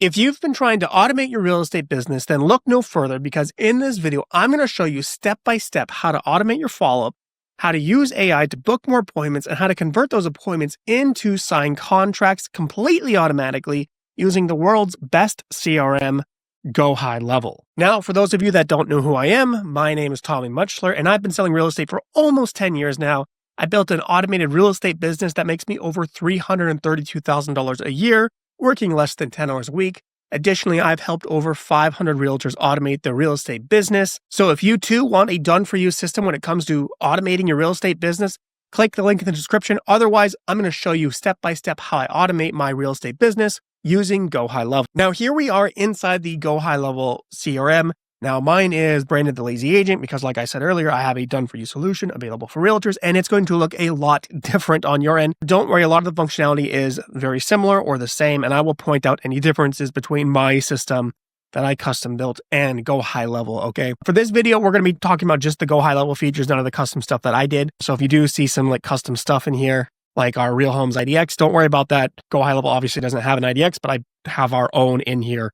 If you've been trying to automate your real estate business, then look no further, because in this video, I'm going to show you step by step how to automate your follow-up, how to use AI to book more appointments, and how to convert those appointments into signed contracts completely automatically using the world's best CRM, GoHighLevel. Now, for those of you that don't know who I am, my name is Tommy Mutchler, and I've been selling real estate for almost 10 years now. I built an automated real estate business that makes me over $332,000 a year, working less than 10 hours a week. Additionally, I've helped over 500 realtors automate their real estate business. So if you too want a done-for-you system when it comes to automating your real estate business, click the link in the description. Otherwise, I'm going to show you step-by-step how I automate my real estate business using GoHighLevel. Now, here we are inside the GoHighLevel CRM. Now, mine is branded the Lazy Agent because, like I said earlier, I have a done-for-you solution available for realtors, and it's going to look a lot different on your end. Don't worry, a lot of the functionality is very similar or the same, and I will point out any differences between my system that I custom built and GoHighLevel, okay? For this video, we're going to be talking about just the GoHighLevel features, none of the custom stuff that I did. So if you do see some like custom stuff in here, like our Real Homes IDX, don't worry about that. GoHighLevel obviously doesn't have an IDX, but I have our own in here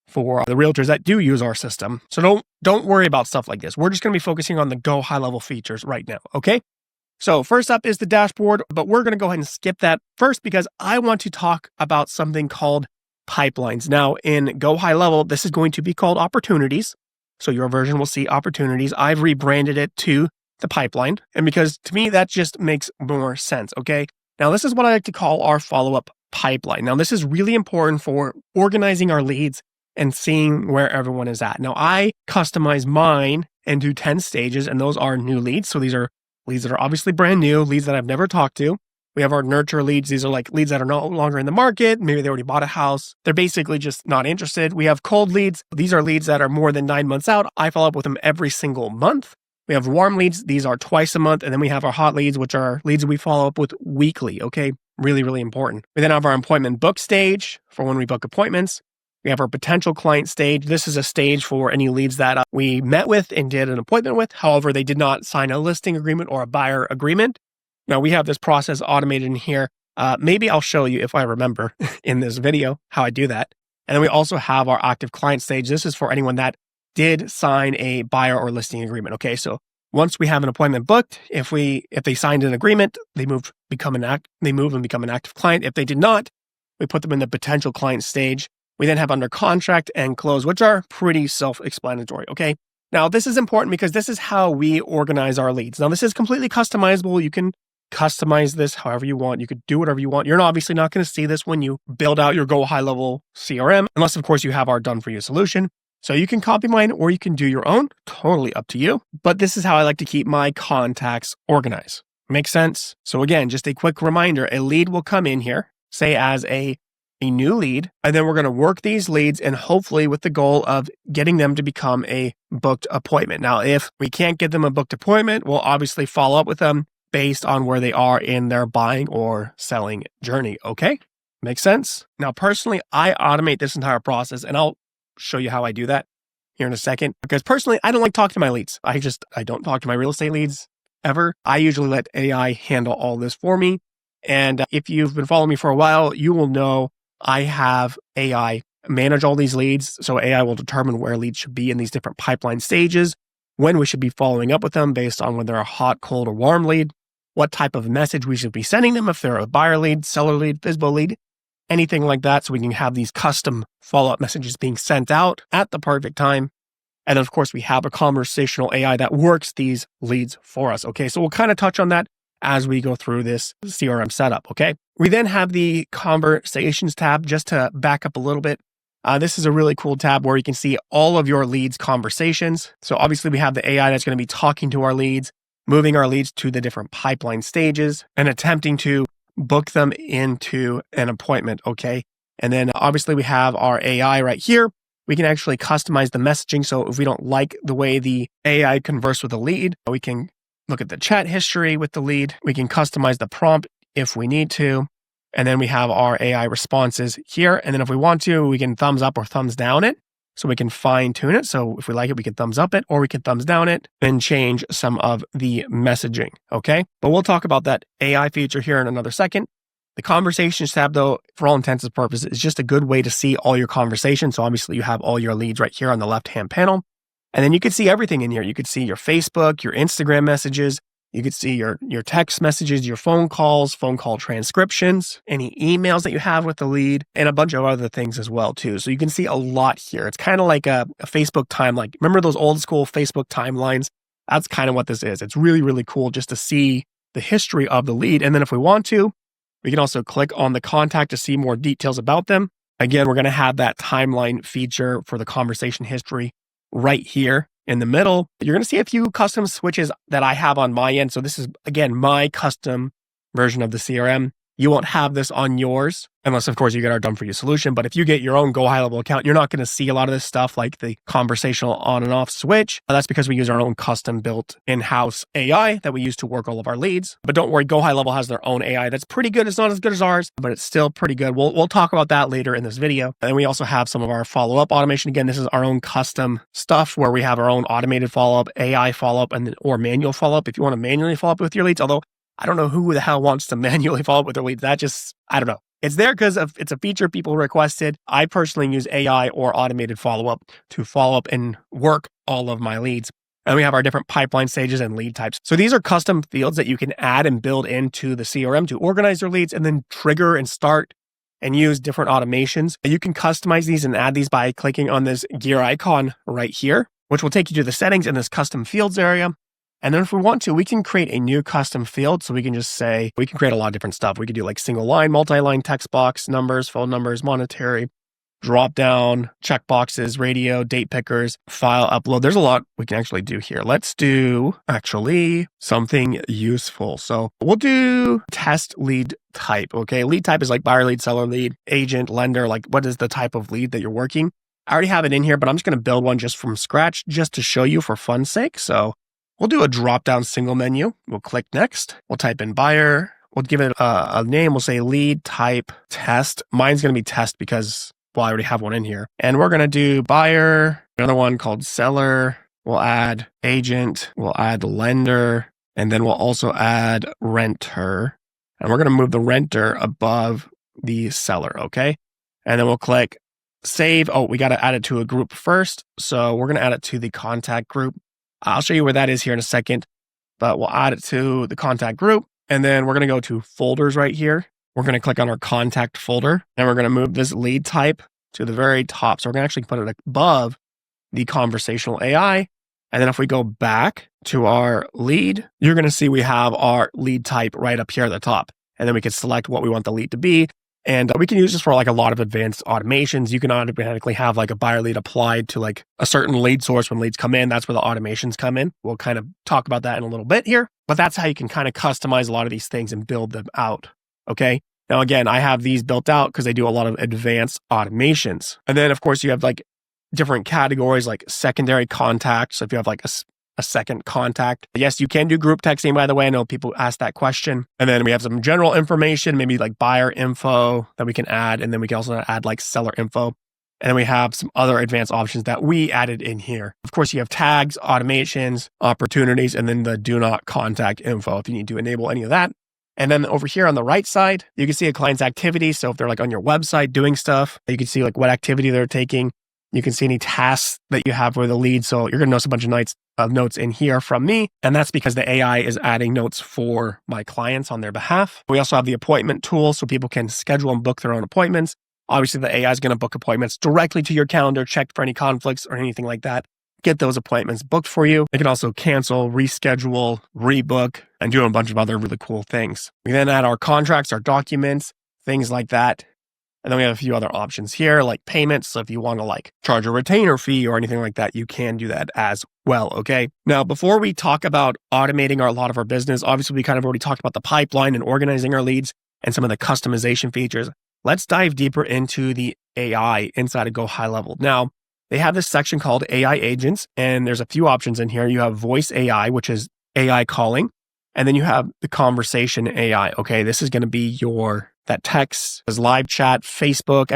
for the realtors that do use our system. So don't worry about stuff like this. We're just going to be focusing on the GoHighLevel features right now, okay? So first up is the dashboard, but we're going to go ahead and skip that first because I want to talk about something called pipelines. Now in GoHighLevel, this is going to be called opportunities. So your version will see opportunities. I've rebranded it to the pipeline, and because to me, that just makes more sense, okay? Now this is what I like to call our follow-up pipeline. Now this is really important for organizing our leads and seeing where everyone is at. Now, I customize mine and do 10 stages, and those are new leads. So these are leads that are obviously brand new, leads that I've never talked to. We have our nurture leads. These are like leads that are no longer in the market. Maybe they already bought a house. They're basically just not interested. We have cold leads. These are leads that are more than 9 months out. I follow up with them every single month. We have warm leads. These are twice a month. And then we have our hot leads, which are leads we follow up with weekly, okay? Really, really important. We then have our appointment book stage for when we book appointments. We have our potential client stage. This is a stage for any leads that we met with and did an appointment with. However, they did not sign a listing agreement or a buyer agreement. Now we have this process automated in here. Maybe I'll show you if I remember in this video how I do that. And then we also have our active client stage. This is for anyone that did sign a buyer or listing agreement. Okay, so once we have an appointment booked, if they signed an agreement, they move and become an active client. If they did not, we put them in the potential client stage. We then have under contract and close, which are pretty self-explanatory, okay? Now, this is important because this is how we organize our leads. Now, this is completely customizable. You can customize this however you want. You could do whatever you want. You're obviously not going to see this when you build out your GoHighLevel CRM, unless, of course, you have our done-for-you solution. So you can copy mine or you can do your own. Totally up to you. But this is how I like to keep my contacts organized. Makes sense? So again, just a quick reminder, a lead will come in here, say as a new lead, and then we're going to work these leads and hopefully with the goal of getting them to become a booked appointment. Now, if we can't get them a booked appointment, we'll obviously follow up with them based on where they are in their buying or selling journey. Okay? Makes sense? Now, personally, I automate this entire process, and I'll show you how I do that here in a second, because personally, I don't like talking to my leads. I don't talk to my real estate leads ever. I usually let AI handle all this for me. And if you've been following me for a while, you will know I have AI manage all these leads. So AI will determine where leads should be in these different pipeline stages, when we should be following up with them based on whether they're a hot, cold, or warm lead, what type of message we should be sending them if they're a buyer lead, seller lead, FSBO lead, anything like that. So we can have these custom follow-up messages being sent out at the perfect time. And of course, we have a conversational AI that works these leads for us. Okay, so we'll kind of touch on that as we go through this CRM setup, okay? We then have the Conversations tab. Just to back up a little bit, this is a really cool tab where you can see all of your leads' conversations. So obviously we have the AI that's going to be talking to our leads, moving our leads to the different pipeline stages, and attempting to book them into an appointment, okay? And then obviously we have our AI right here. We can actually customize the messaging. So if we don't like the way the AI converse with the lead, we can look at the chat history with the lead. We can customize the prompt if we need to. And then we have our AI responses here. And then if we want to, we can thumbs up or thumbs down it. So we can fine tune it. So if we like it, we can thumbs up it or we can thumbs down it and change some of the messaging. Okay. But we'll talk about that AI feature here in another second. The conversations tab, though, for all intents and purposes, is just a good way to see all your conversations. So obviously you have all your leads right here on the left-hand panel. And then you could see everything in here. You could see your Facebook, your Instagram messages. You could see your text messages, your phone calls, phone call transcriptions, any emails that you have with the lead, and a bunch of other things as well, too. So you can see a lot here. It's kind of like a Facebook timeline. Remember those old school Facebook timelines? That's kind of what this is. It's really, really cool just to see the history of the lead. And then if we want to, we can also click on the contact to see more details about them. Again, we're going to have that timeline feature for the conversation history right here in the middle. You're going to see a few custom switches that I have on my end. So this is, again, my custom version of the CRM. You won't have this on yours unless, of course, you get our done-for-you solution. But if you get your own GoHighLevel account, you're not going to see a lot of this stuff like the conversational on and off switch. That's because we use our own custom-built in-house AI that we use to work all of our leads. But don't worry, GoHighLevel has their own AI that's pretty good. It's not as good as ours, but it's still pretty good. We'll talk about that later in this video. And we also have some of our follow-up automation. Again, this is our own custom stuff where we have our own automated follow-up, AI follow-up, or manual follow-up if you want to manually follow up with your leads. Although I don't know who the hell wants to manually follow up with their leads. I don't know. It's there because it's a feature people requested. I personally use AI or automated follow-up to follow up and work all of my leads. And we have our different pipeline stages and lead types. So these are custom fields that you can add and build into the CRM to organize your leads and then trigger and start and use different automations. You can customize these and add these by clicking on this gear icon right here, which will take you to the settings in this custom fields area. And then if we want to, we can create a new custom field. So we can just say, we can create a lot of different stuff. We could do like single line, multi-line text box, numbers, phone numbers, monetary, drop down, check boxes, radio, date pickers, file upload. There's a lot we can actually do here. Let's do actually something useful. So we'll do test lead type. Okay. Lead type is like buyer lead, seller lead, agent, lender. Like what is the type of lead that you're working? I already have it in here, but I'm just going to build one just from scratch just to show you for fun's sake. So we'll do a drop-down single menu. We'll click next. We'll type in buyer. We'll give it a name. We'll say lead type test. Mine's going to be test because, well, I already have one in here. And we're going to do buyer, another one called seller. We'll add agent. We'll add lender. And then we'll also add renter. And we're going to move the renter above the seller, okay? And then we'll click save. Oh, we got to add it to a group first. So we're going to add it to the contact group. I'll show you where that is here in a second, but we'll add it to the contact group. And then we're going to go to folders right here. We're going to click on our contact folder and we're going to move this lead type to the very top. So we're going to actually put it above the conversational AI. And then if we go back to our lead, you're going to see we have our lead type right up here at the top. And then we can select what we want the lead to be. And we can use this for like a lot of advanced automations. You can automatically have like a buyer lead applied to like a certain lead source when leads come in. That's where the automations come in. We'll kind of talk about that in a little bit here, but that's how you can kind of customize a lot of these things and build them out. Okay. Now, again, I have these built out because they do a lot of advanced automations. And then of course you have like different categories like secondary contacts. So if you have like a second contact. Yes, you can do group texting, by the way. I know people ask that question. And then we have some general information, maybe like buyer info that we can add. And then we can also add like seller info. And then we have some other advanced options that we added in here. Of course, you have tags, automations, opportunities, and then the do not contact info if you need to enable any of that. And then over here on the right side, you can see a client's activity. So if they're like on your website doing stuff, you can see like what activity they're taking. You can see any tasks that you have for the lead. So you're going to notice a bunch of notes in here from me. And that's because the AI is adding notes for my clients on their behalf. We also have the appointment tool so people can schedule and book their own appointments. Obviously, the AI is going to book appointments directly to your calendar, check for any conflicts or anything like that. Get those appointments booked for you. They can also cancel, reschedule, rebook, and do a bunch of other really cool things. We then add our contracts, our documents, things like that. And then we have a few other options here, like payments. So if you want to like charge a retainer fee or anything like that, you can do that as well, okay? Now, before we talk about automating a lot of our business, obviously we kind of already talked about the pipeline and organizing our leads and some of the customization features. Let's dive deeper into the AI inside of GoHighLevel. Now, they have this section called AI agents, and there's a few options in here. You have voice AI, which is AI calling, and then you have the conversation AI. Okay, this is going to be that text, as live chat, Facebook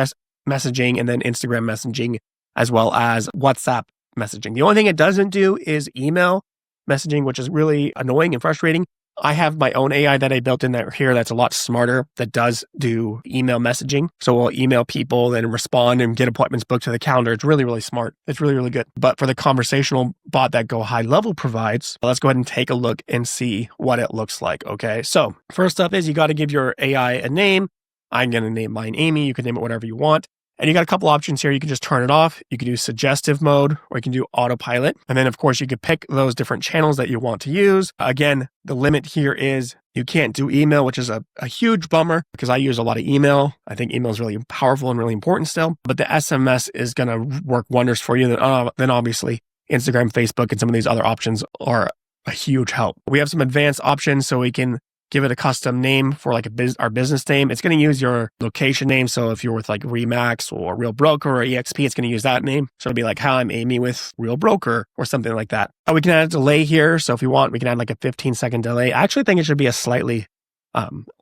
messaging, and then Instagram messaging, as well as WhatsApp messaging. The only thing it doesn't do is email messaging, which is really annoying and frustrating. I have my own AI that I built in here that's a lot smarter, that does do email messaging. So we'll email people and respond and get appointments booked to the calendar. It's really, really smart. It's really, really good. But for the conversational bot that GoHighLevel provides, let's go ahead and take a look and see what it looks like. Okay. So first up is you got to give your AI a name. I'm going to name mine Amy. You can name it whatever you want. And you got a couple options here. You can just turn it off. You can do suggestive mode, or you can do autopilot. And then of course you could pick those different channels that you want to use. Again, the limit here is you can't do email, which is a huge bummer because I use a lot of email. I think email is really powerful and really important still, but the SMS is going to work wonders for you. Then obviously Instagram, Facebook, and some of these other options are a huge help. We have some advanced options so we can give it a custom name for like our business name. It's going to use your location name. So if you're with like Remax or Real Broker or EXP, it's going to use that name. So it'll be like, hi, I'm Amy with Real Broker or something like that. We can add a delay here. So if you want, we can add like a 15-second delay. I actually think it should be a slightly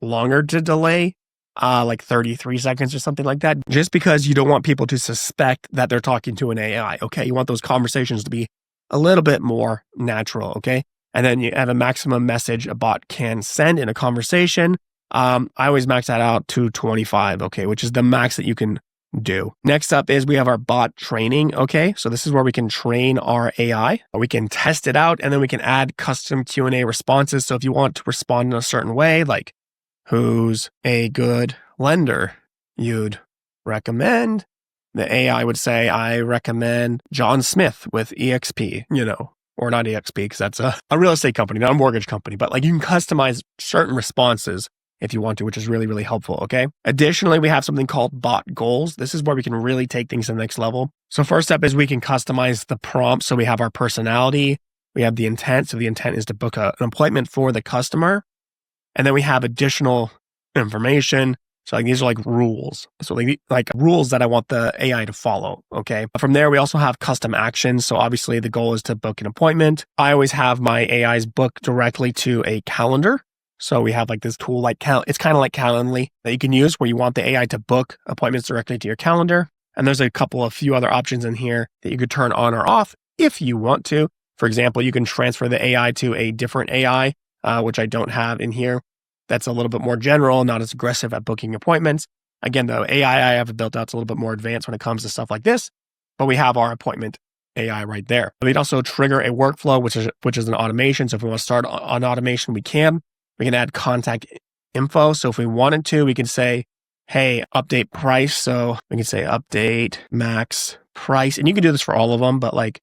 longer to delay, like 33 seconds or something like that, just because you don't want people to suspect that they're talking to an AI. Okay. You want those conversations to be a little bit more natural. Okay. And then you have a maximum message a bot can send in a conversation. I always max that out to 25, okay, which is the max that you can do. Next up is we have our bot training, okay? So this is where we can train our AI. We can test it out, and then we can add custom Q&A responses. So if you want to respond in a certain way, like who's a good lender you'd recommend, the AI would say, I recommend John Smith with EXP, or not EXP, because that's a real estate company, not a mortgage company, but like you can customize certain responses if you want to, which is really, really helpful, okay? Additionally, we have something called bot goals. This is where we can really take things to the next level. So first up is we can customize the prompt. So we have our personality, we have the intent. So the intent is to book an appointment for the customer. And then we have additional information. So like these are like rules. So like rules that I want the AI to follow, okay? From there, we also have custom actions. So obviously the goal is to book an appointment. I always have my AIs book directly to a calendar. So we have like this tool like it's kind of like Calendly that you can use where you want the AI to book appointments directly to your calendar. And there's a few other options in here that you could turn on or off if you want to. For example, you can transfer the AI to a different AI, which I don't have in here. That's a little bit more general, not as aggressive at booking appointments. Again, the AI I have built out is a little bit more advanced when it comes to stuff like this, but we have our appointment AI right there. We'd also trigger a workflow, which is an automation. So if we want to start on automation, we can. We can add contact info. So if we wanted to, we can say, hey, update price. So we can say update max price. And you can do this for all of them, but like,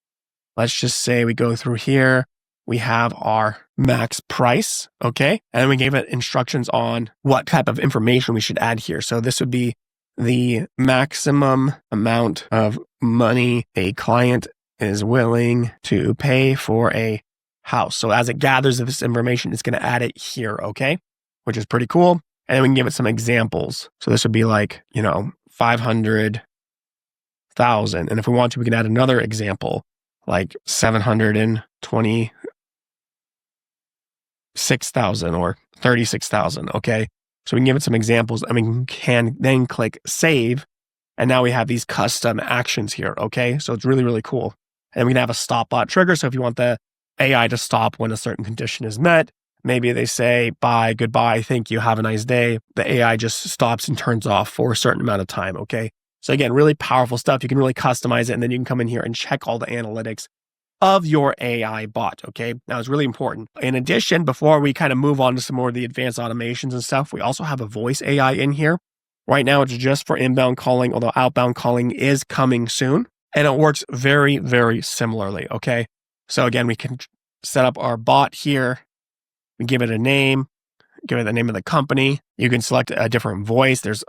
let's just say we go through here. We have our max price, okay? And then we gave it instructions on what type of information we should add here. So this would be the maximum amount of money a client is willing to pay for a house. So as it gathers this information, it's going to add it here, okay? Which is pretty cool. And then we can give it some examples. So this would be like, 500,000. And if we want to, we can add another example, like 726,000 or 36,000, okay? So we can give it some examples and we can then click save. And now we have these custom actions here, okay? So it's really, really cool. And we can have a stop bot trigger. So if you want the AI to stop when a certain condition is met, maybe they say, bye, goodbye, thank you, have a nice day. The AI just stops and turns off for a certain amount of time, okay? So again, really powerful stuff. You can really customize it, and then you can come in here and check all the analytics of your AI bot, okay? Now, it's really important. In addition, before we kind of move on to some more of the advanced automations and stuff, we also have a voice AI in here. Right now, it's just for inbound calling, although outbound calling is coming soon, and it works very, very similarly, okay? So again, we can set up our bot here. We give it a name, give it the name of the company. You can select a different voice. There's,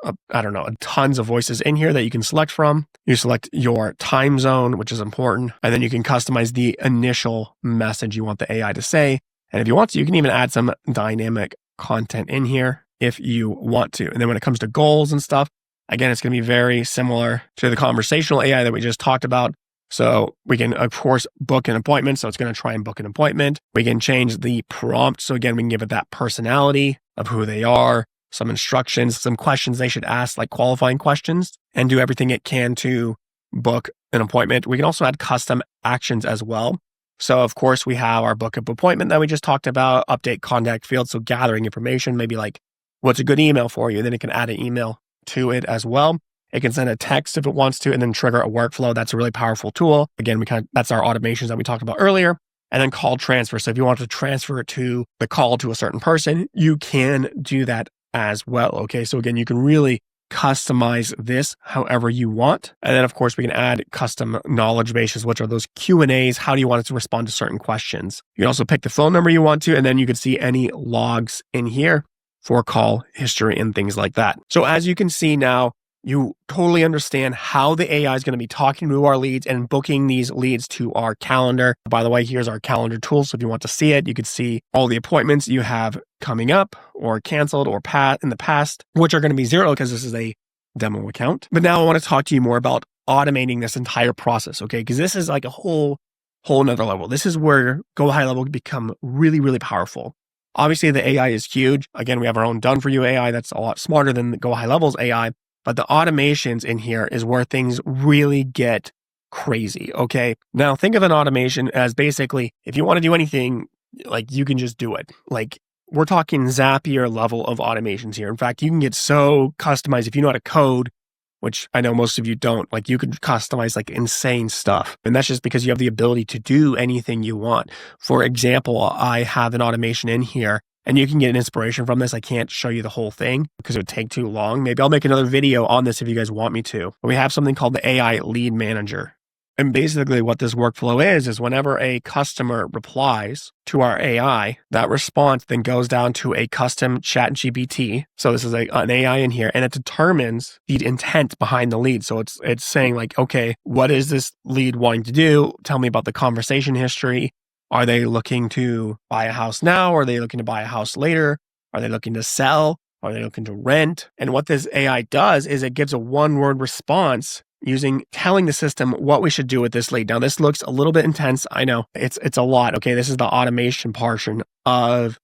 tons of voices in here that you can select from. You select your time zone, which is important. And then you can customize the initial message you want the AI to say. And if you want to, you can even add some dynamic content in here if you want to. And then when it comes to goals and stuff, again, it's going to be very similar to the conversational AI that we just talked about. So we can, of course, book an appointment. So it's going to try and book an appointment. We can change the prompt. So again, we can give it that personality of who they are, some instructions, some questions they should ask, like qualifying questions, and do everything it can to book an appointment. We can also add custom actions as well. So of course we have our book of appointment that we just talked about, update contact field. So gathering information, maybe like what's a good email for you. Then it can add an email to it as well. It can send a text if it wants to, and then trigger a workflow. That's a really powerful tool. Again, that's our automations that we talked about earlier. And then call transfer. So if you want to transfer it to the call to a certain person, you can do that as well. Okay. So again, you can really customize this however you want. And then of course we can add custom knowledge bases, which are those Q&As. How do you want it to respond to certain questions? You can also pick the phone number you want to, and then you can see any logs in here for call history and things like that. So as you can see now, you totally understand how the AI is going to be talking to our leads and booking these leads to our calendar. By the way, here's our calendar tool. So if you want to see it, you can see all the appointments you have coming up or canceled or in the past, which are going to be 0 because this is a demo account. But now I want to talk to you more about automating this entire process, okay? Because this is like a whole nother level. This is where GoHighLevel can become really, really powerful. Obviously, the AI is huge. Again, we have our own done-for-you AI that's a lot smarter than GoHighLevel's AI. But the automations in here is where things really get crazy, okay? Now, think of an automation as basically, if you want to do anything, like you can just do it. Like we're talking Zapier level of automations here. In fact, you can get so customized if you know how to code, which I know most of you don't. Like you can customize like insane stuff. And that's just because you have the ability to do anything you want. For example, I have an automation in here. And you can get an inspiration from this. I can't show you the whole thing because it would take too long. Maybe I'll make another video on this if you guys want me to. But we have something called the AI Lead Manager. And basically what this workflow is whenever a customer replies to our AI, that response then goes down to a custom chat GPT. So this is an AI in here, and it determines the intent behind the lead. So it's saying like, okay, what is this lead wanting to do? Tell me about the conversation history. Are they looking to buy a house now? Are they looking to buy a house later? Are they looking to sell? Are they looking to rent? And what this AI does is it gives a one-word response telling the system what we should do with this lead. Now, this looks a little bit intense. I know it's a lot. Okay. This is the automation portion of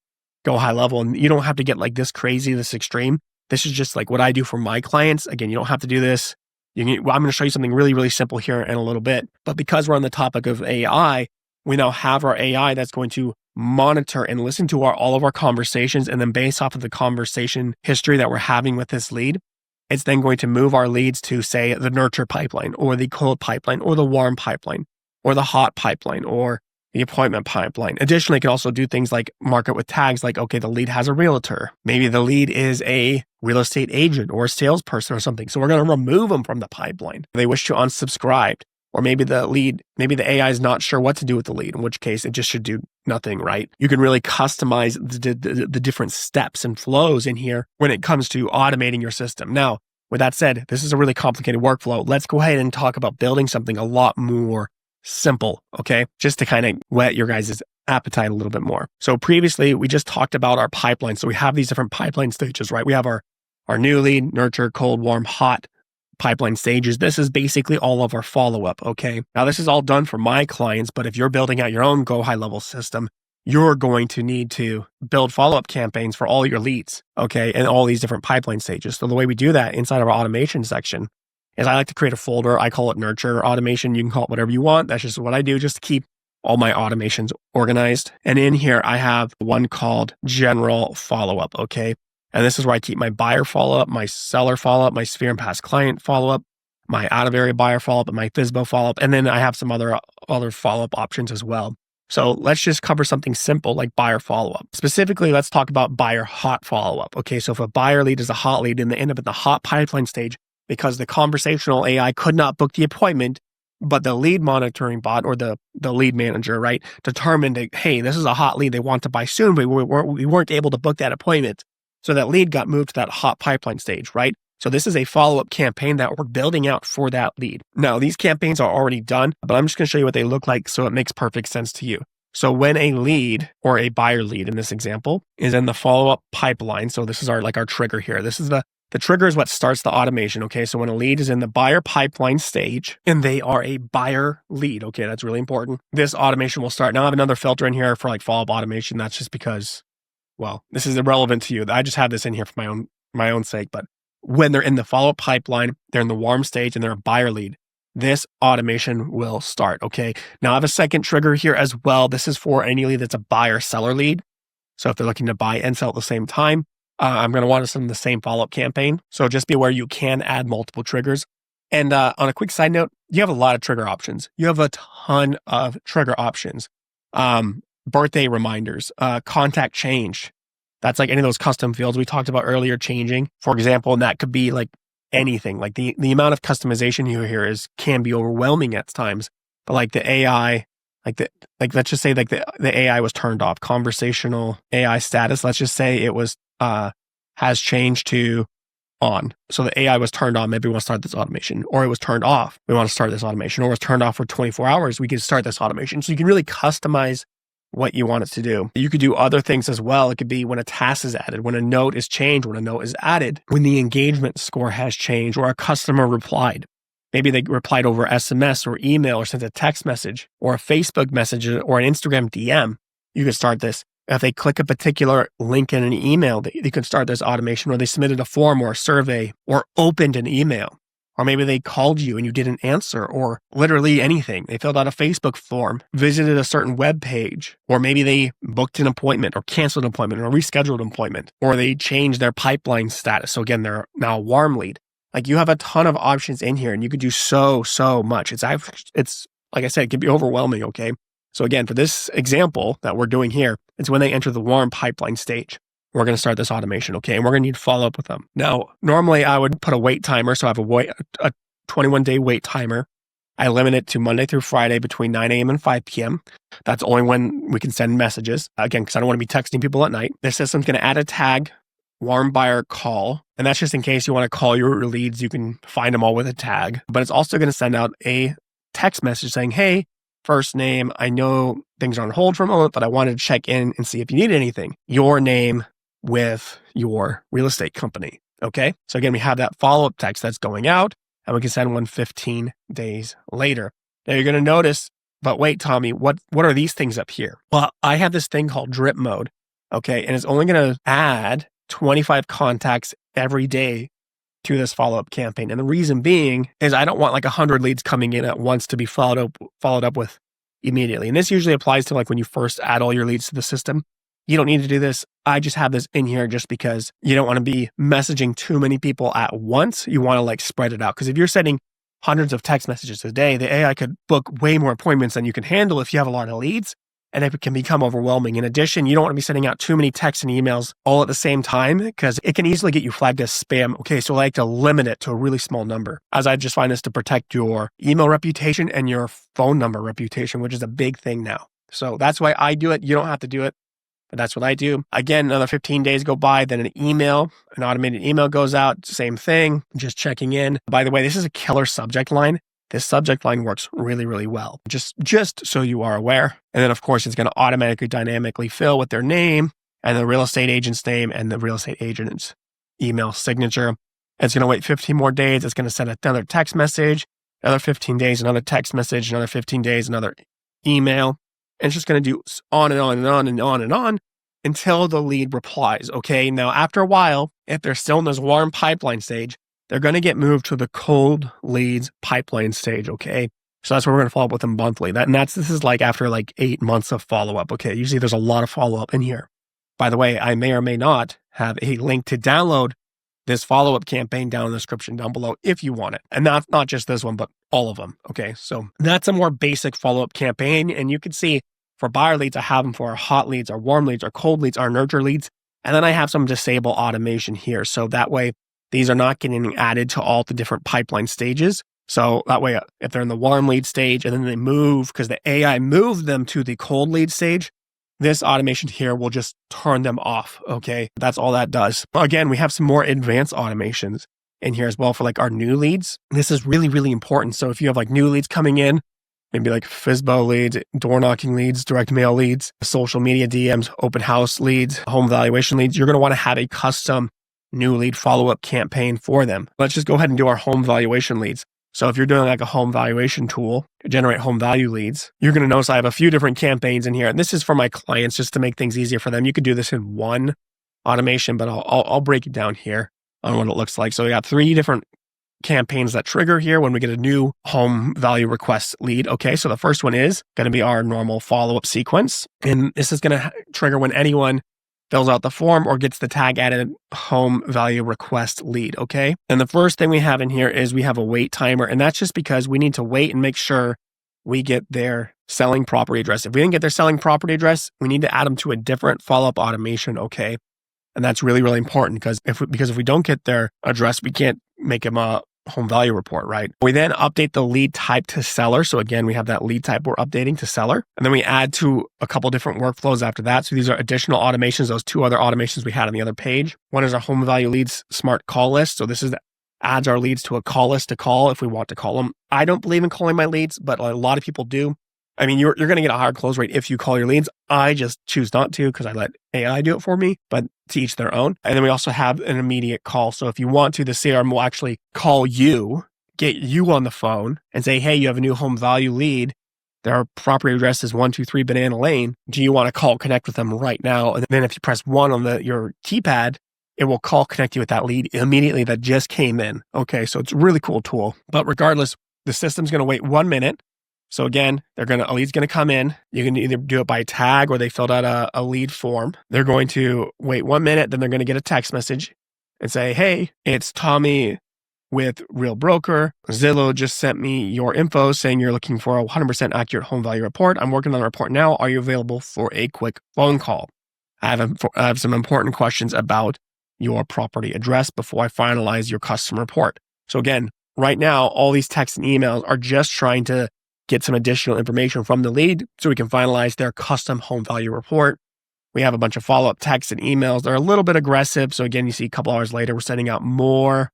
GoHighLevel. And you don't have to get like this crazy, this extreme. This is just like what I do for my clients. Again, you don't have to do this. I'm going to show you something really, really simple here in a little bit. But because we're on the topic of AI, we now have our AI that's going to monitor and listen to all of our conversations. And then based off of the conversation history that we're having with this lead, it's then going to move our leads to, say, the nurture pipeline or the cold pipeline or the warm pipeline or the hot pipeline or the appointment pipeline. Additionally, it can also do things like mark it with tags like, okay, the lead has a realtor. Maybe the lead is a real estate agent or a salesperson or something. So we're going to remove them from the pipeline. They wish to unsubscribe. Or maybe the AI is not sure what to do with the lead, in which case it just should do nothing, right? You can really customize the different steps and flows in here when it comes to automating your system. Now, with that said, this is a really complicated workflow. Let's go ahead and talk about building something a lot more simple, okay? Just to kind of whet your guys' appetite a little bit more. So previously, we just talked about our pipeline. So we have these different pipeline stages, right? We have our new lead, nurture, cold, warm, hot pipeline stages. This is basically all of our follow-up, okay? Now, this is all done for my clients, but if you're building out your own GoHighLevel system, you're going to need to build follow-up campaigns for all your leads, okay? And all these different pipeline stages. So the way we do that inside of our automation section is I like to create a folder. I call it nurture automation. You can call it whatever you want. That's just what I do just to keep all my automations organized. And in here, I have one called general follow-up, okay? And this is where I keep my buyer follow-up, my seller follow-up, my sphere and past client follow-up, my out-of-area buyer follow-up, and my FSBO follow-up. And then I have some other follow-up options as well. So let's just cover something simple like buyer follow-up. Specifically, let's talk about buyer hot follow-up. Okay, so if a buyer lead is a hot lead and they end up at the hot pipeline stage because the conversational AI could not book the appointment, but the lead monitoring bot or the lead manager, right, determined that, hey, this is a hot lead they want to buy soon, but we weren't able to book that appointment. So that lead got moved to that hot pipeline stage, right? So this is a follow-up campaign that we're building out for that lead. Now, these campaigns are already done, but I'm just going to show you what they look like so it makes perfect sense to you. So when a lead or a buyer lead in this example is in the follow-up pipeline, so this is our trigger here. This is the trigger is what starts the automation, okay? So when a lead is in the buyer pipeline stage and they are a buyer lead, okay, that's really important. This automation will start. Now I have another filter in here for like follow-up automation. That's just because, well, this is irrelevant to you. I just have this in here for my own sake. But when they're in the follow-up pipeline, they're in the warm stage and they're a buyer lead, this automation will start. Okay. Now I have a second trigger here as well. This is for any lead that's a buyer seller lead. So if they're looking to buy and sell at the same time, I'm going to want to send them the same follow-up campaign. So just be aware you can add multiple triggers. And on a quick side note, you have a lot of trigger options. You have a ton of trigger options. Birthday reminders, contact change. That's like any of those custom fields we talked about earlier changing, for example, and that could be like anything. Like the amount of customization you hear can be overwhelming at times. But like the AI, let's just say like the AI was turned off. Conversational AI status, let's just say it was has changed to on. So the AI was turned on, maybe we want to start this automation, or it was turned off, we want to start this automation, or it was turned off for 24 hours, we can start this automation. So you can really customize what you want it to do. You could do other things as well. It could be when a task is added, when a note is changed, when a note is added, when the engagement score has changed, or a customer replied. Maybe they replied over SMS or email or sent a text message or a Facebook message or an Instagram DM. You can start this. If they click a particular link in an email, you can start this automation, or they submitted a form or a survey or opened an email. Or maybe they called you and you didn't answer, or literally anything. They filled out a Facebook form, visited a certain web page, or maybe they booked an appointment or canceled an appointment or rescheduled an appointment, or they changed their pipeline status. So again, they're now a warm lead. Like you have a ton of options in here and you could do so much. It's like I said, it can be overwhelming. Okay. So again, for this example that we're doing here, it's when they enter the warm pipeline stage. We're going to start this automation, okay? And we're going to need to follow up with them. Now, normally I would put a wait timer. So I have a 21-day wait timer. I limit it to Monday through Friday between 9 a.m. and 5 p.m. That's only when we can send messages. Again, because I don't want to be texting people at night. This system's going to add a tag, warm buyer call. And that's just in case you want to call your leads. You can find them all with a tag. But it's also going to send out a text message saying, hey, first name, I know things are on hold for a moment, but I wanted to check in and see if you need anything. Your name with your real estate company. Okay. So again, we have that follow-up text that's going out and we can send one 15 days later. Now you're going to notice, but wait, Tommy, what are these things up here? Well, I have this thing called drip mode. Okay. And it's only going to add 25 contacts every day to this follow-up campaign. And the reason being is I don't want like 100 leads coming in at once to be followed up with immediately. And this usually applies to like when you first add all your leads to the system. You don't need to do this. I just have this in here just because you don't want to be messaging too many people at once. You want to like spread it out. Because if you're sending hundreds of text messages a day, the AI could book way more appointments than you can handle if you have a lot of leads. And it can become overwhelming. In addition, you don't want to be sending out too many texts and emails all at the same time because it can easily get you flagged as spam. Okay, so I like to limit it to a really small number, as I just find this to protect your email reputation and your phone number reputation, which is a big thing now. So that's why I do it. You don't have to do it, but that's what I do. Again, another 15 days go by, then an automated email goes out, same thing, just checking in. By the way, this is a killer subject line. This subject line works really, really well, just so you are aware. And then, of course, it's going to automatically dynamically fill with their name and the real estate agent's name and the real estate agent's email signature. It's going to wait 15 more days. It's going to send another text message, another 15 days, another text message, another 15 days, another email. And it's just going to do on and on and on and on and on until the lead replies. Okay, now after a while, if they're still in this warm pipeline stage, they're going to get moved to the cold leads pipeline stage, okay? So that's where we're going to follow up with them monthly. This is like after like 8 months of follow-up, okay? Usually there's a lot of follow-up in here. By the way, I may or may not have a link to download this follow-up campaign down in the description down below if you want it. And not just this one, but all of them, okay? So that's a more basic follow-up campaign. And you can see for buyer leads, I have them for our hot leads, our warm leads, our cold leads, our nurture leads. And then I have some disable automation here. So that way, these are not getting added to all the different pipeline stages. So that way, if they're in the warm lead stage and then they move, because the AI moved them to the cold lead stage, this automation here will just turn them off, okay? That's all that does. Again, we have some more advanced automations in here as well for like our new leads. This is really, really important. So if you have like new leads coming in, maybe like FSBO leads, door knocking leads, direct mail leads, social media DMs, open house leads, home valuation leads, you're going to want to have a custom new lead follow-up campaign for them. Let's just go ahead and do our home valuation leads. So if you're doing like a home valuation tool to generate home value leads, you're going to notice I have a few different campaigns in here. And this is for my clients just to make things easier for them. You could do this in one automation, but I'll break it down here on what it looks like. So we got 3 different campaigns that trigger here when we get a new home value request lead. Okay, so the first one is going to be our normal follow-up sequence. And this is going to trigger when anyone fills out the form or gets the tag added home value request lead. Okay, and the first thing we have in here is we have a wait timer. And that's just because we need to wait and make sure we get their selling property address. If we didn't get their selling property address, we need to add them to a different follow-up automation. Okay. And that's really, really important because if we don't get their address, we can't make them a home value report, right? We then update the lead type to seller. So again, we have that lead type we're updating to seller. And then we add to a couple different workflows after that. So these are additional automations, those two other automations we had on the other page. One is our home value leads smart call list. So this is adds our leads to a call list to call if we want to call them. I don't believe in calling my leads, but a lot of people do. I mean, you're going to get a higher close rate if you call your leads. I just choose not to because I let AI do it for me, but to each their own. And then we also have an immediate call. So if you want to, the CRM will actually call you, get you on the phone and say, hey, you have a new home value lead. Their property address is 123 Banana Lane. Do you want to call connect with them right now? And then if you press 1 on your keypad, it will call connect you with that lead immediately that just came in. Okay, so it's a really cool tool. But regardless, the system's going to wait 1 minute. So again, a lead's going to come in. You can either do it by tag or they filled out a lead form. They're going to wait 1 minute, then they're going to get a text message and say, hey, it's Tommy with Real Broker. Zillow just sent me your info saying you're looking for a 100% accurate home value report. I'm working on the report now. Are you available for a quick phone call? I have some important questions about your property address before I finalize your custom report. So again, right now, all these texts and emails are just trying to get some additional information from the lead so we can finalize their custom home value report. We have a bunch of follow-up texts and emails. They're a little bit aggressive. So again, you see a couple hours later, we're sending out more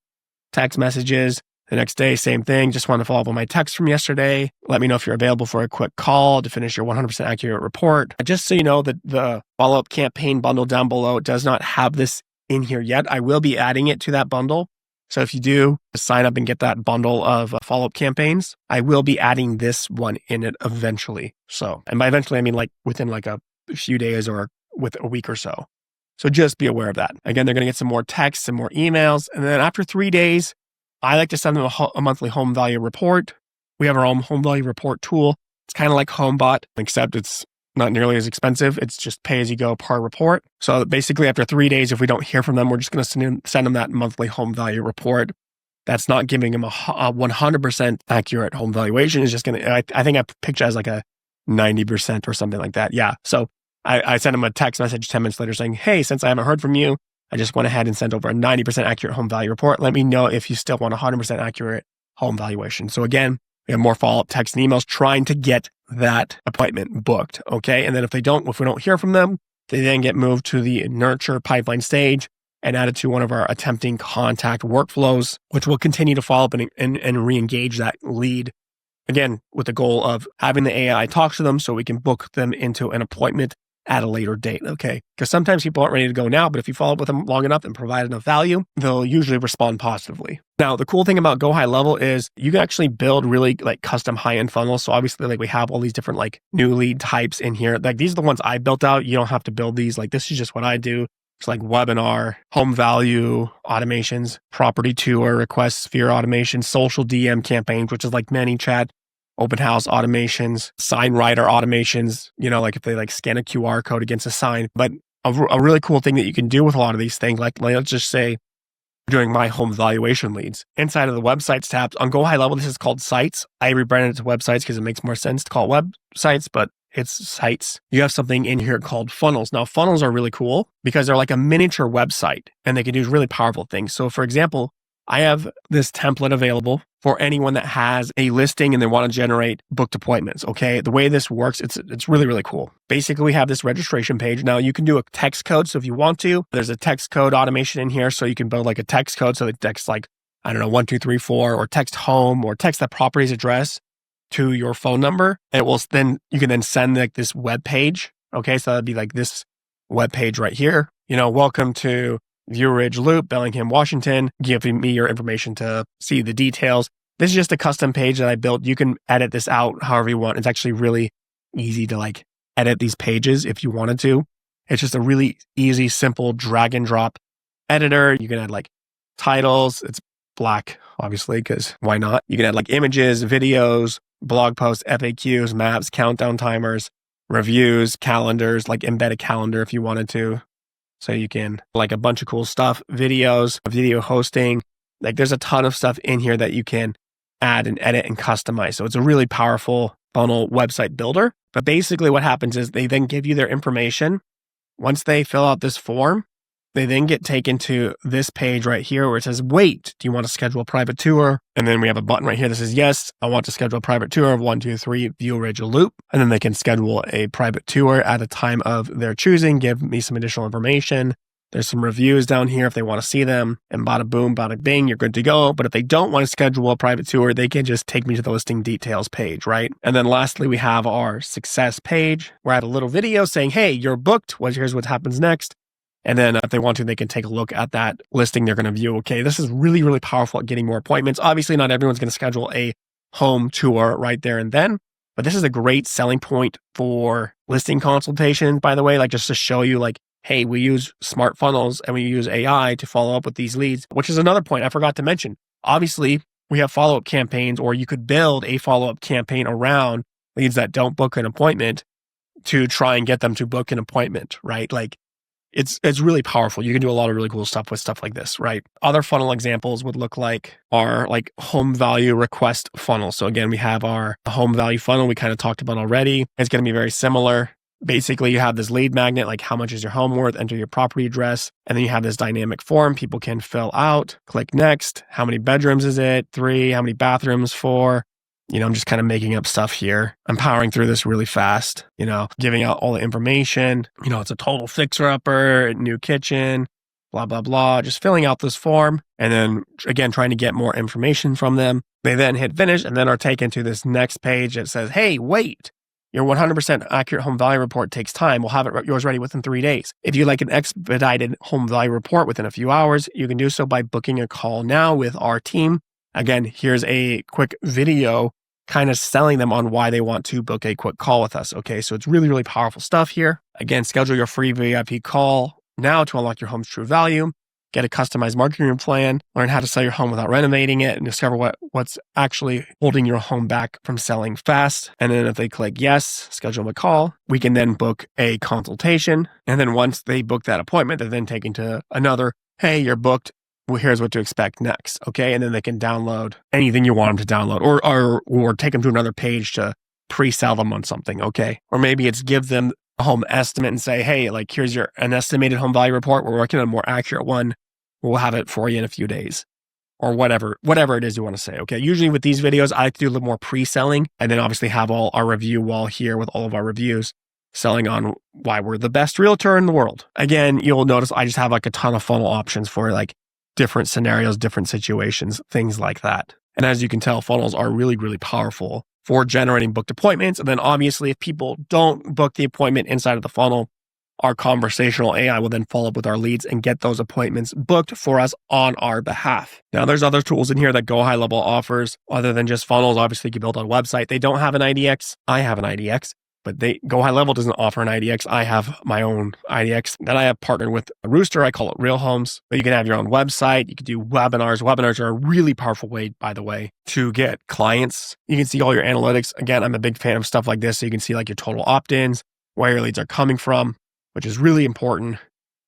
text messages. The next day, same thing. Just want to follow up on my text from yesterday. Let me know if you're available for a quick call to finish your 100% accurate report. Just so you know that the follow-up campaign bundle down below does not have this in here yet. I will be adding it to that bundle. So if you do sign up and get that bundle of follow-up campaigns, I will be adding this one in it eventually. So, and by eventually, I mean like within like a few days or with a week or so. So just be aware of that. Again, they're going to get some more texts and more emails. And then after 3 days, I like to send them a monthly home value report. We have our own home value report tool. It's kind of like HomeBot, except it's not nearly as expensive. It's just pay as you go per report. So basically after 3 days, if we don't hear from them, we're just going to send them that monthly home value report. That's not giving them a 100% accurate home valuation. It's just going to, I think I picture as like a 90% or something like that. Yeah. So I sent them a text message 10 minutes later saying, hey, since I haven't heard from you, I just went ahead and sent over a 90% accurate home value report. Let me know if you still want a 100% accurate home valuation. So again, we have more follow-up texts and emails trying to get that appointment booked. Okay. And then if we don't hear from them, they then get moved to the nurture pipeline stage and added to one of our attempting contact workflows, which will continue to follow up and re-engage that lead. Again, with the goal of having the AI talk to them so we can book them into an appointment at a later date. Okay. Because sometimes people aren't ready to go now, but if you follow up with them long enough and provide enough value, they'll usually respond positively. Now, the cool thing about GoHighLevel is you can actually build really like custom high-end funnels. So obviously like we have all these different like new lead types in here. Like these are the ones I built out. You don't have to build these. Like this is just what I do. It's like webinar, home value automations, property tour requests, sphere automation, social DM campaigns, which is like ManyChat, open house automations, sign writer automations, like if they like scan a QR code against a sign. But a really cool thing that you can do with a lot of these things, like let's just say doing my home valuation leads inside of the websites tabs on GoHighLevel, this is called sites. I rebranded it to websites because it makes more sense to call it websites, but it's sites. You have something in here called funnels. Now, funnels are really cool because they're like a miniature website and they can do really powerful things. So for example, I have this template available for anyone that has a listing and they want to generate booked appointments. Okay. The way this works, it's really, really cool. Basically, we have this registration page. Now you can do a text code. So if you want to, there's a text code automation in here. So you can build like a text code. So it texts like, 1234 or text home or text that property's address to your phone number. It will then, you can then send like this web page. Okay. So that'd be like this web page right here. Welcome to View Ridge Loop, Bellingham, Washington, giving me your information to see the details. This is just a custom page that I built. You can edit this out however you want. It's actually really easy to like edit these pages if you wanted to. It's just a really easy, simple drag and drop editor. You can add like titles. It's black, obviously, because why not? You can add like images, videos, blog posts, FAQs, maps, countdown timers, reviews, calendars, like embed a calendar if you wanted to. So you can like a bunch of cool stuff, videos, video hosting. Like there's a ton of stuff in here that you can add and edit and customize. So it's a really powerful funnel website builder. But basically what happens is they then give you their information. Once they fill out this form, they then get taken to this page right here where it says, wait, do you want to schedule a private tour? And then we have a button right here that says, yes, I want to schedule a private tour of 1, 2, 3, view original loop. And then they can schedule a private tour at a time of their choosing, give me some additional information. There's some reviews down here if they want to see them, and bada boom, bada bing, you're good to go. But if they don't want to schedule a private tour, they can just take me to the listing details page, right? And then lastly, we have our success page where I have a little video saying, hey, you're booked. Here's what happens next. And then if they want to, they can take a look at that listing they're going to view. Okay, this is really, really powerful at getting more appointments. Obviously, not everyone's going to schedule a home tour right there and then, but this is a great selling point for listing consultations, by the way, like just to show you like, hey, we use smart funnels and we use AI to follow up with these leads, which is another point I forgot to mention. Obviously, we have follow-up campaigns, or you could build a follow-up campaign around leads that don't book an appointment to try and get them to book an appointment, right? Like it's really powerful. You can do a lot of really cool stuff with stuff like this, right? Other funnel examples would look like our like home value request funnel. So again, we have our home value funnel we kind of talked about already. It's going to be very similar. Basically, you have this lead magnet, like how much is your home worth, enter your property address, and then you have this dynamic form people can fill out, click next, how many bedrooms is it, 3, how many bathrooms, 4, I'm just kind of making up stuff here. I'm powering through this really fast, giving out all the information, it's a total fixer-upper, new kitchen, blah, blah, blah, just filling out this form, and then again, trying to get more information from them. They then hit finish and then are taken to this next page that says, hey, wait. Your 100% accurate home value report takes time. We'll have yours ready within 3 days. If you'd like an expedited home value report within a few hours, you can do so by booking a call now with our team. Again, here's a quick video kind of selling them on why they want to book a quick call with us. Okay, so it's really, really powerful stuff here. Again, schedule your free VIP call now to unlock your home's true value. Get a customized marketing plan, learn how to sell your home without renovating it, and discover what's actually holding your home back from selling fast. And then if they click yes, schedule a call, we can then book a consultation. And then once they book that appointment, they're then taken to another, hey, you're booked. Well, here's what to expect next. Okay. And then they can download anything you want them to download or take them to another page to pre-sell them on something. Okay. Or maybe it's give them a home estimate and say, hey, like here's an estimated home value report. We're working on a more accurate one. We'll have it for you in a few days or whatever it is you want to say. Okay. Usually with these videos, I like to do a little more pre-selling and then obviously have all our review wall here with all of our reviews selling on why we're the best realtor in the world. Again, you'll notice I just have like a ton of funnel options for like different scenarios, different situations, things like that. And as you can tell, funnels are really, really powerful for generating booked appointments. And then obviously if people don't book the appointment inside of the funnel, our conversational AI will then follow up with our leads and get those appointments booked for us on our behalf. Now, there's other tools in here that GoHighLevel offers other than just funnels. Obviously, you can build on a website. They don't have an IDX. I have an IDX, but GoHighLevel doesn't offer an IDX. I have my own IDX that I have partnered with a Rooster. I call it Real Homes. But you can have your own website. You can do webinars. Webinars are a really powerful way, by the way, to get clients. You can see all your analytics. Again, I'm a big fan of stuff like this. So you can see like your total opt-ins, where your leads are coming from, which is really important.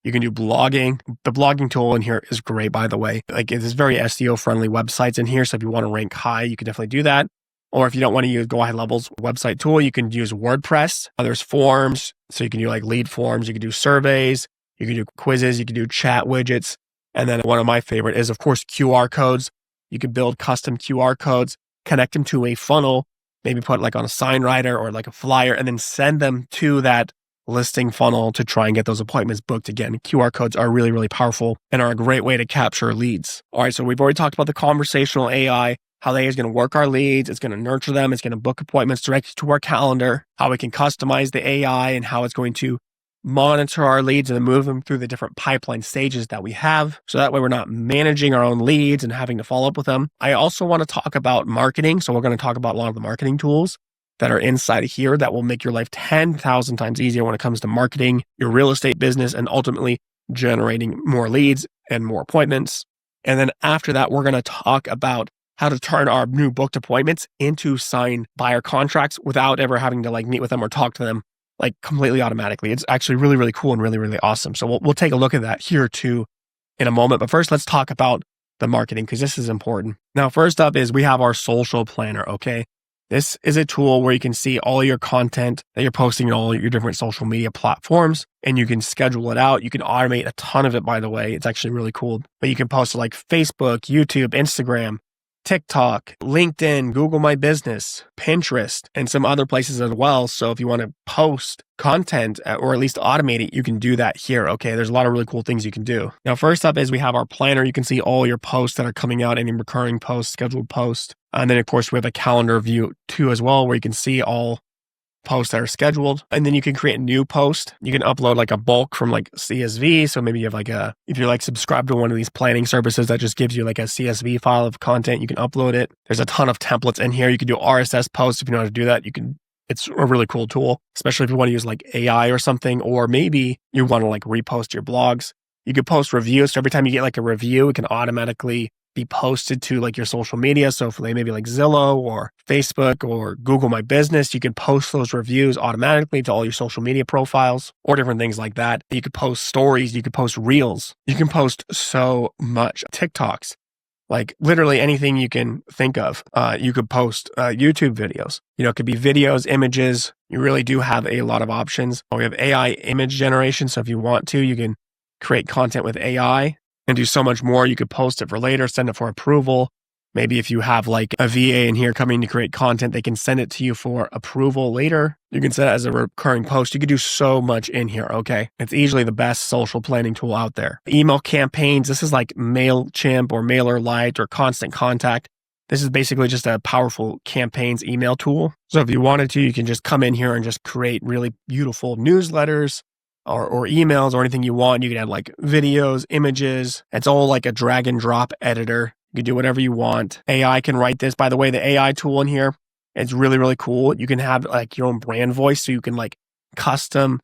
You can do blogging. The blogging tool in here is great, by the way. Like it's very SEO friendly websites in here. So if you want to rank high, you can definitely do that. Or if you don't want to use GoHighLevel's website tool, you can use WordPress. There's forms. So you can do like lead forms. You can do surveys. You can do quizzes. You can do chat widgets. And then one of my favorite is, of course, QR codes. You can build custom QR codes, connect them to a funnel, maybe put like on a sign writer or like a flyer, and then send them to that listing funnel to try and get those appointments booked. Again, QR codes are really, really powerful and are a great way to capture leads. All right, so we've already talked about the conversational AI, how the AI is going to work our leads. It's going to nurture them. It's going to book appointments directly to our calendar, how we can customize the AI and how it's going to monitor our leads and then move them through the different pipeline stages that we have. So that way we're not managing our own leads and having to follow up with them. I also want to talk about marketing. So we're going to talk about a lot of the marketing tools that are inside of here that will make your life 10,000 times easier when it comes to marketing your real estate business and ultimately generating more leads and more appointments. And then after that, we're going to talk about how to turn our new booked appointments into signed buyer contracts without ever having to like meet with them or talk to them like completely automatically. It's actually really, really cool and really, really awesome. So we'll take a look at that here too in a moment. But first, let's talk about the marketing because this is important. Now, first up is we have our social planner. Okay. This is a tool where you can see all your content that you're posting on all your different social media platforms, and you can schedule it out. You can automate a ton of it, by the way. It's actually really cool. But you can post to like Facebook, YouTube, Instagram, TikTok, LinkedIn, Google My Business, Pinterest, and some other places as well. So if you want to post content or at least automate it, you can do that here. Okay. There's a lot of really cool things you can do. Now, first up is we have our planner. You can see all your posts that are coming out, any recurring posts, scheduled posts. And then of course we have a calendar view too as well, where you can see all posts that are scheduled. And then you can create a new post. You can upload like a bulk from like CSV. So maybe you have like if you're like subscribed to one of these planning services that just gives you like a CSV file of content, you can upload it. There's a ton of templates in here. You can do RSS posts if you know how to do that. It's a really cool tool, especially if you want to use like AI or something, or maybe you want to like repost your blogs. You could post reviews. So every time you get like a review, it can automatically be posted to like your social media. So for maybe like Zillow or Facebook or Google My Business, you can post those reviews automatically to all your social media profiles or different things like that. You could post stories. You could post reels. You can post so much TikToks, like literally anything you can think of. You could post YouTube videos. It could be videos, images. You really do have a lot of options. We have AI image generation. So if you want to, you can create content with AI and do so much more. You could post it for later, send it for approval. Maybe if you have like a VA in here coming to create content, they can send it to you for approval later. You can set it as a recurring post. You could do so much in here, okay? It's easily the best social planning tool out there. Email campaigns, this is like MailChimp or MailerLite or Constant Contact. This is basically just a powerful campaigns email tool. So if you wanted to, you can just come in here and just create really beautiful newsletters, or emails or anything you want. You can add like videos, images. It's all like a drag and drop editor. You can do whatever you want. AI can write this. By the way, the AI tool in here, it's really, really cool. You can have like your own brand voice. So you can like custom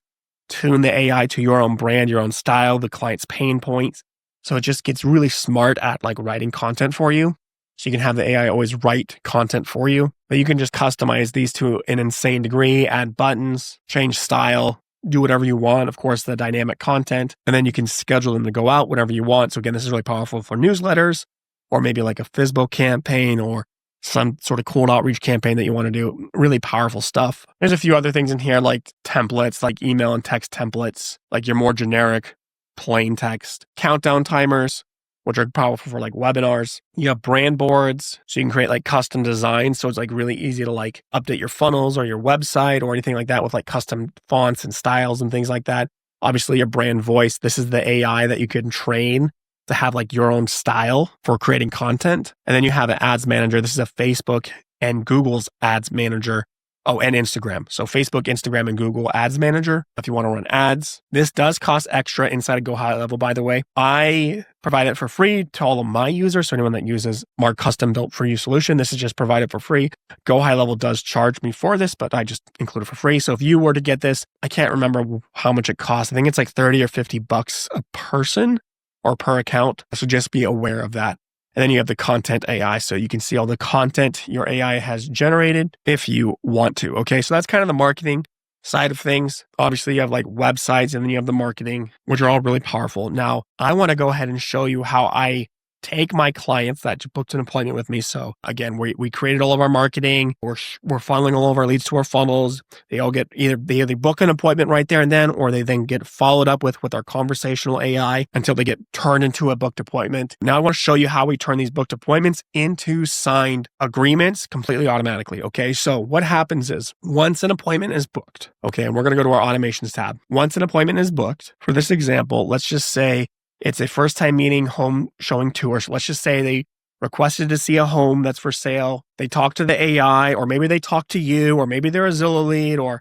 tune the AI to your own brand, your own style, the client's pain points. So it just gets really smart at like writing content for you. So you can have the AI always write content for you, but you can just customize these to an insane degree, add buttons, change style, do whatever you want. Of course, the dynamic content, and then you can schedule them to go out whenever you want. So again, this is really powerful for newsletters or maybe like a FSBO campaign or some sort of cold outreach campaign that you want to do. Really powerful stuff. There's a few other things in here like templates, like email and text templates, like your more generic plain text, countdown timers, which are powerful for like webinars. You have brand boards, so you can create like custom designs. So it's like really easy to like update your funnels or your website or anything like that with like custom fonts and styles and things like that. Obviously your brand voice, this is the AI that you can train to have like your own style for creating content. And then you have an ads manager. This is a Facebook and Google's ads manager. Oh, and Instagram. So Facebook, Instagram, and Google Ads Manager. If you want to run ads, this does cost extra inside of GoHighLevel, by the way. I provide it for free to all of my users. So anyone that uses my custom built for you solution, this is just provided for free. GoHighLevel does charge me for this, but I just include it for free. So if you were to get this, I can't remember how much it costs. I think it's like 30 or 50 bucks a person or per account. So just be aware of that. And then you have the content AI. So you can see all the content your AI has generated if you want to. Okay. So that's kind of the marketing side of things. Obviously you have like websites and then you have the marketing, which are all really powerful. Now I want to go ahead and show you how I take my clients that booked an appointment with me. So again, we created all of our marketing. We're funneling all of our leads to our funnels. They all get they book an appointment right there and then, or they then get followed up with our conversational AI until they get turned into a booked appointment. Now I want to show you how we turn these booked appointments into signed agreements completely automatically. Okay. So what happens is once an appointment is booked, okay, and we're going to go to our automations tab. Once an appointment is booked, for this example, let's just say it's a first time meeting home showing tour. So let's just say they requested to see a home that's for sale. They talked to the AI, or maybe they talked to you, or maybe they're a Zillow lead, or,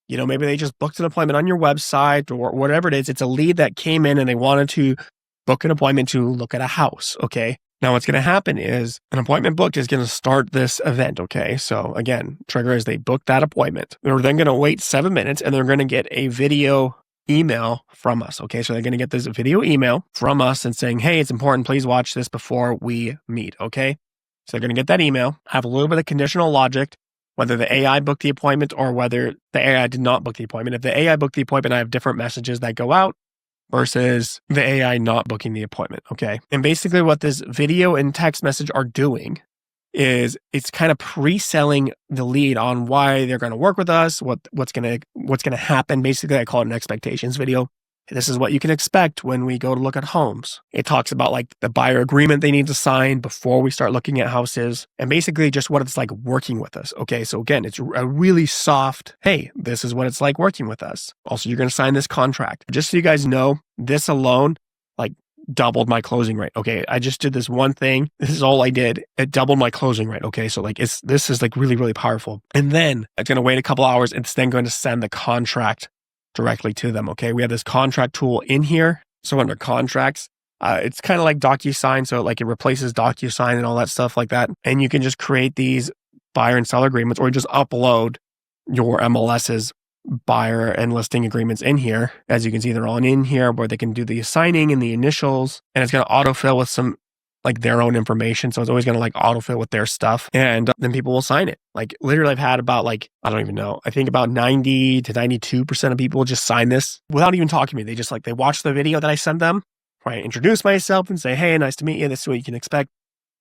maybe they just booked an appointment on your website or whatever it is. It's a lead that came in and they wanted to book an appointment to look at a house. Okay. Now what's going to happen is an appointment booked is going to start this event. Okay. So again, trigger is they booked that appointment. They're then going to wait 7 minutes and they're going to get a video email from us. Okay. So they're going to get this video email from us and saying, hey, it's important. Please watch this before we meet. Okay. So they're going to get that email, have a little bit of conditional logic, whether the AI booked the appointment or whether the AI did not book the appointment. If the AI booked the appointment, I have different messages that go out versus the AI not booking the appointment. Okay. And basically what this video and text message are doing is it's kind of pre-selling the lead on why they're going to work with us, what's going to happen. Basically, I call it an expectations video. This is what you can expect when we go to look at homes. It talks about like the buyer agreement they need to sign before we start looking at houses, and basically just what it's like working with us. Okay, so again, it's a really soft, hey, this is what it's like working with us. Also, you're going to sign this contract. Just so you guys know, this alone, like, doubled my closing rate. Okay, I just did this one thing. This is all I did. It doubled my closing rate. Okay, so like this is like really, really powerful. And then it's going to wait a couple hours. It's then going to send the contract directly to them. Okay, we have this contract tool in here. So under contracts, it's kind of like DocuSign. So like it replaces DocuSign and all that stuff like that. And you can just create these buyer and seller agreements, or just upload your MLS's buyer and listing agreements in here. As you can see, they're all in here where they can do the signing and the initials, and it's going to autofill with some like their own information. So it's always going to like autofill with their stuff, and then people will sign it. Like literally I've had about like, I don't even know, I think about 90 to 92% of people just sign this without even talking to me. They just like, they watch the video that I send them, where I introduce myself and say, hey, nice to meet you. This is what you can expect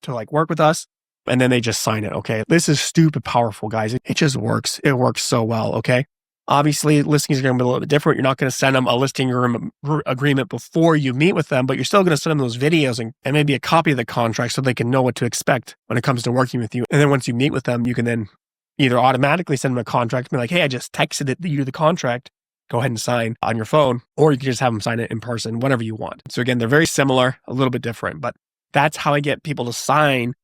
to like work with us. And then they just sign it. Okay. This is stupid powerful, guys. It just works. It works so well. Okay. Obviously, listings are going to be a little bit different. You're not going to send them a listing agreement before you meet with them, but you're still going to send them those videos and maybe a copy of the contract so they can know what to expect when it comes to working with you. And then once you meet with them, you can then either automatically send them a contract and be like, hey, I just texted you the contract. Go ahead and sign on your phone, or you can just have them sign it in person, whatever you want. So again, they're very similar, a little bit different, but that's how I get people to sign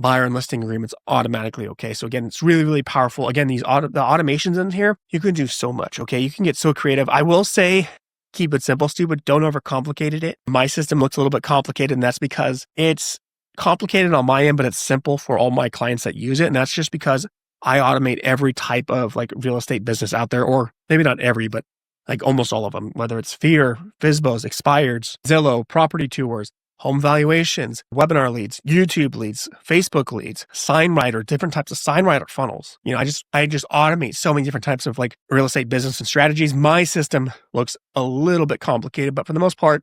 buyer and listing agreements automatically. Okay. So again, it's really, really powerful. Again, the automations in here, you can do so much. Okay. You can get so creative. I will say, keep it simple, stupid. Don't overcomplicate it. My system looks a little bit complicated, and that's because it's complicated on my end, but it's simple for all my clients that use it. And that's just because I automate every type of like real estate business out there, or maybe not every, but like almost all of them, whether it's Fear, FSBOs, Expireds, Zillow, property tours, home valuations, webinar leads, YouTube leads, Facebook leads, SignWriter, different types of SignWriter funnels. You know, I just automate so many different types of like real estate business and strategies. My system looks a little bit complicated, but for the most part,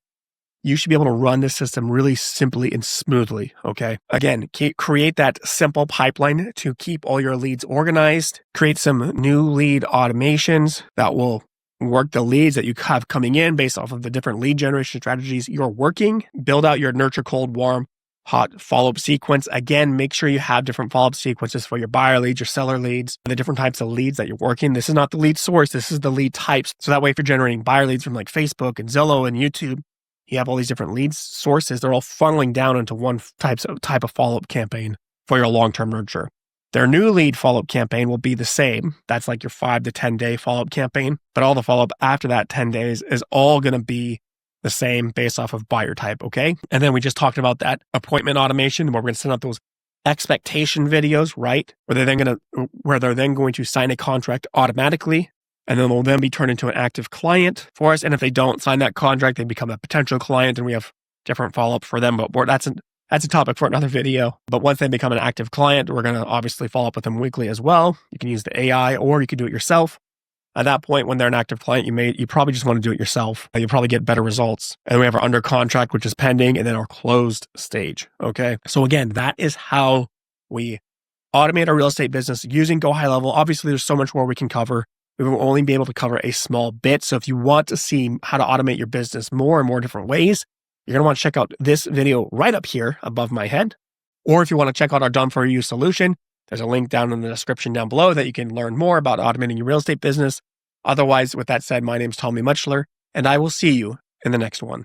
you should be able to run this system really simply and smoothly. Okay. Again, create that simple pipeline to keep all your leads organized, create some new lead automations that will work the leads that you have coming in based off of the different lead generation strategies you're working. Build out your nurture, cold, warm, hot follow-up sequence. Again, make sure you have different follow-up sequences for your buyer leads, your seller leads, the different types of leads that you're working. This is not the lead source. This is the lead types. So that way, if you're generating buyer leads from like Facebook and Zillow and YouTube, you have all these different lead sources. They're all funneling down into one type of follow-up campaign for your long-term nurture. Their new lead follow-up campaign will be the same. That's like your 5 to 10 day follow-up campaign, but all the follow-up after that 10 days is all going to be the same based off of buyer type. Okay. And then we just talked about that appointment automation where we're going to send out those expectation videos, right? Where they're then going to sign a contract automatically. And then they'll then be turned into an active client for us. And if they don't sign that contract, they become a potential client, and we have different follow-up for them. But that's a topic for another video. But once they become an active client, we're going to obviously follow up with them weekly as well. You can use the AI, or you can do it yourself. At that point, when they're an active client, you probably just want to do it yourself. You'll probably get better results. And we have our under contract, which is pending, and then our closed stage. Okay. So again, that is how we automate our real estate business using GoHighLevel. Obviously, there's so much more we can cover. We will only be able to cover a small bit. So if you want to see how to automate your business more and more different ways, you're going to want to check out this video right up here above my head. Or if you want to check out our done for you solution, there's a link down in the description down below that you can learn more about automating your real estate business. Otherwise, with that said, my name's Tommy Mutchler, and I will see you in the next one.